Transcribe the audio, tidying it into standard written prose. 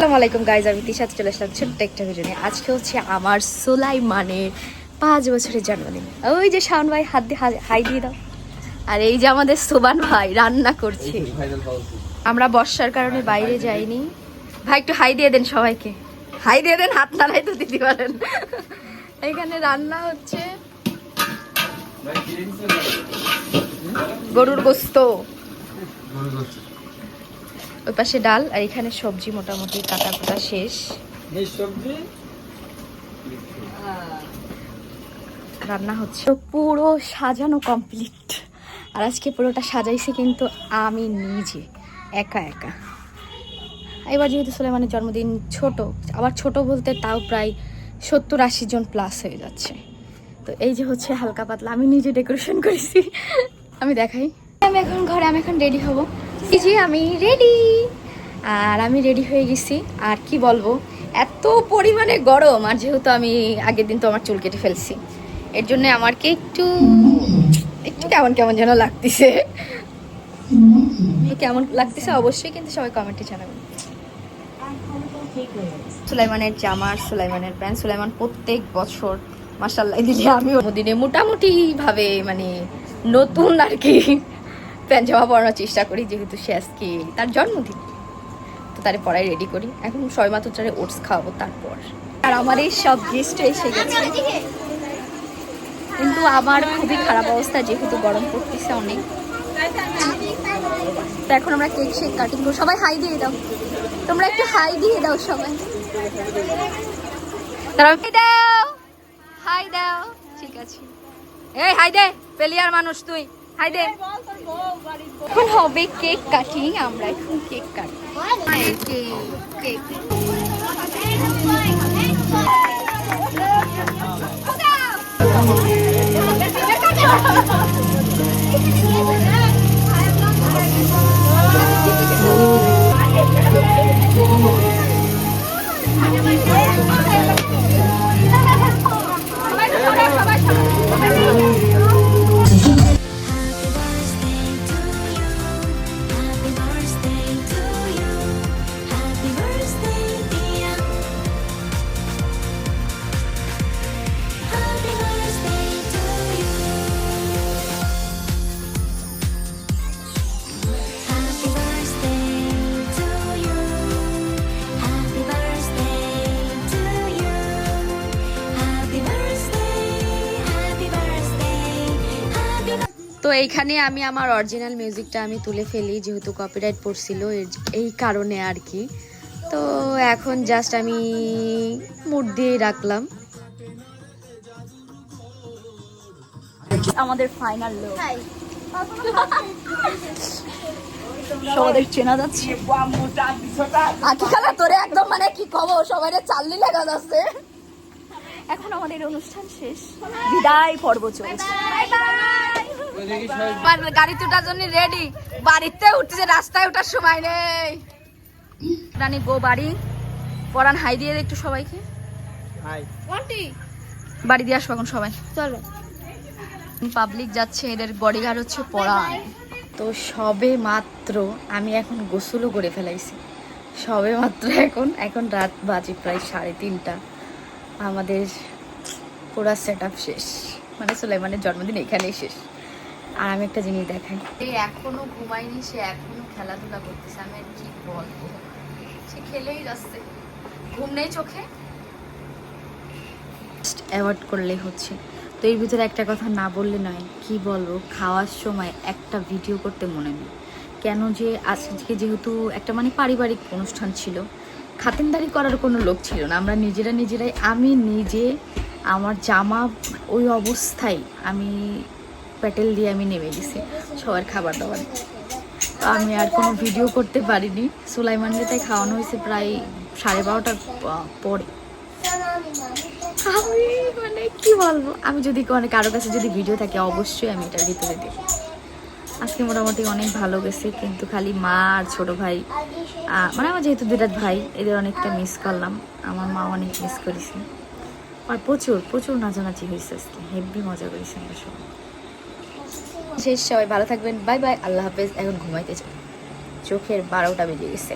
আসসালামু আলাইকুম গাইজ, আমি তিশাত চলে আসলাম ছোট্ট একটা ভিডিও নিয়ে। আজকে হচ্ছে আমার সুলাইমানের 5 বছরের জন্মদিন। ওই যে শাওন ভাই হাত দিয়ে হাই দিয়ে দাও। আর এই যে আমাদের সোবান ভাই রান্না করছে। আমরা বর্ষার কারণে বাইরে যাইনি। ভাই একটু হাই দিয়ে দেন সবাইকে, হাই দিয়ে দেন, হাত নাড়াই তো দিতে পারেন। এখানে রান্না হচ্ছে গরুর গোস্ত, ওই পাশে ডাল, আর এখানে সবজি মোটামুটি কাটা কুটা শেষ। রান্না হচ্ছে পুরো সাজানো কমপ্লিট। আর আজকে পুরোটা সাজাইছি কিন্তু আমি নিজে একা একা। এবার যেহেতু সুলাইমানের জন্মদিন, ছোট, আবার ছোট বলতে তাও প্রায় 70-80 জন প্লাস হয়ে যাচ্ছে। তো এই যে হচ্ছে হালকা পাতলা আমি নিজে ডেকোরেশন করেছি। আমি দেখাই, আমি এখন রেডি হব। এই যে আমি রেডি, আর আমি রেডি হয়ে গেছি। আর কি বলবো, এত পরিমাণে গরম। আর যেহেতু আমি আগের দিন তো আমার চুল কেটে ফেলছি, এর জন্য আমাকে একটু কেমন কেমন যেন লাগতেছে। কেমন লাগতেছে অবশ্যই কিন্তু সবাই কমেন্টে জানাবেন। সুলাইমানের জামা, সুলাইমানের প্যান্ট, সুলাইমান প্রত্যেক বছর মাশাআল্লাহ দিলে আমি দিনে মোটামুটি ভাবে মানে নতুন আর কি প্যান্ট জামা পরানোর চেষ্টা করি, যেহেতু সে আজকে তার জন্মদিন, তো তারে পড়াই রেডি করি। এখন 6 মাত্র চারে ওটস খাওয়াবো তারপর। আর আমার এই সব গেস্ট এসে গেছে, কিন্তু আমার খুবই খারাপ অবস্থা যেহেতু গরম পড়তেছে অনেক। তো এখন আমরা কেক শেক কাটিং করবো। সবাই হাই দিয়ে দাও, তোমরা একটু হাই দিয়ে দাও সবাই। দাও, হাই দাও, ঠিক আছে। এই হাই দে, পেলিয়ার মানুষ তুই, হাই দে। এখন হবে কেক কাটিং, আমরা এখন কেক কাটবো। কেক তো এইখানে আমি আমার অরিজিনাল মিউজিকটা আমি তুলে ফেলি, যেহেতু কপিরাইট পড়ছিল এই কারণে আর কি। তো এখন জাস্ট আমি মুড দিয়ে রাখলাম। আমাদের ফাইনাল লুক সবাই চেনা যাচ্ছে। আকি খালা তোরে একদম মানে কি খবর, সবাই চাললি লাগা যাচ্ছে। এখন আমাদের অনুষ্ঠান শেষ, বিদায় পর্ব চলছে। গাড়িতে ওঠার জন্য রেডি, বাড়িতে উঠতেছে, রাস্তায় ওঠার সময় নেই। রানী গো বাড়ি, পরান হাই দিয়ে একটু সবাইকে বাড়ি দিয়ে আসবো এখন সবাই। চলো, পাবলিক যাচ্ছে, এদের বডিগার্ড হচ্ছে পরান। তো সবে মাত্র আমি এখন গোসলও করে ফেলাইছি, সবে মাত্র এখন রাত বাজে প্রায় 3:30। আমাদের পুরো সেট আপ শেষ, মানে সুলাইমানের জন্মদিন এখানেই শেষ। আর আমি একটা জিনিস দেখাই, এখনো ঘুমায়নি, সে এখনো খেলাধুলা করতেছে। আমি আর কি বলবো, সে খেলেই যাচ্ছে, ঘুম নেই চোখে। অ্যাভয়েড করলে হচ্ছে। তো এর ভিতরে একটা কথা না বললে নয়, কি বলবো, খাওয়ার সময় একটা ভিডিও করতে মনে নেই কেন, যে আজকে যেহেতু একটা মানে পারিবারিক অনুষ্ঠান ছিল, খাতিরদারি করার কোনো লোক ছিল না। আমরা নিজেরাই, আমি নিজে আমার জামা ওই অবস্থায় আমি প্যাটেল দিয়ে আমি নেমে গেছি সবার খাবার দাবার। তো আমি আর কোনো ভিডিও করতে পারিনি। সুলাইমানকে তাই খাওয়ানো হয়েছে প্রায় 12:30টার পরে। আমি মানে কি বলবো, আমি যদি কারো কাছে যদি ভিডিও থাকে অবশ্যই আমি এটার ভিতরে দেব। আজকে মোটামুটি অনেক ভালো গেছে, কিন্তু খালি মা আর ছোট ভাই, মানে আমার যেহেতু 2টা ভাই, এদের অনেকটা মিস করলাম। আমার মা অনেক মিস করেছে। আর প্রচুর নাচানাচি হয়েছে আজকে, হেভি মজা করেছে আমরা সবাই। শেষ, সবাই ভালো থাকবেন, বাই বাই, আল্লাহ হাফেজ। এখন ঘুমাইতে চাই, চোখের 12টা বেজে গেছে।